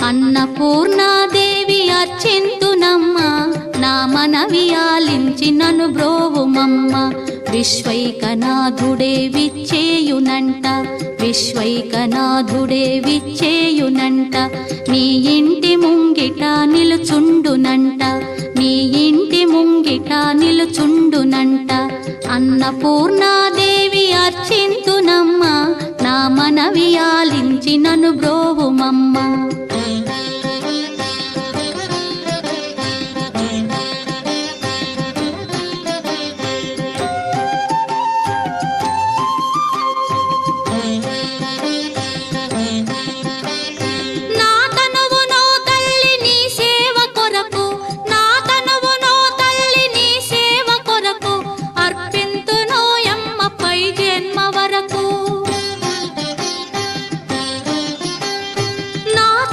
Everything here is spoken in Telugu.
అన్నపూర్ణాదేవి అర్చింతునమ్మ, నా మనవి ఆలించి నన్ను బ్రోవుమమ్మ. విశ్వైకనాథుడే విచ్చేయునంట, విశ్వైకనాథుడే విచ్చేయునంట. నీ ఇంటి ముంగిట నిలుచుండునంట, నీ ఇంటి ముంగిట నిలుచుండునంట. అన్నపూర్ణాదేవి అర్చింతునమ్మ, నా మనవి ఆలించి నన్ను బ్రోవుమమ్మ.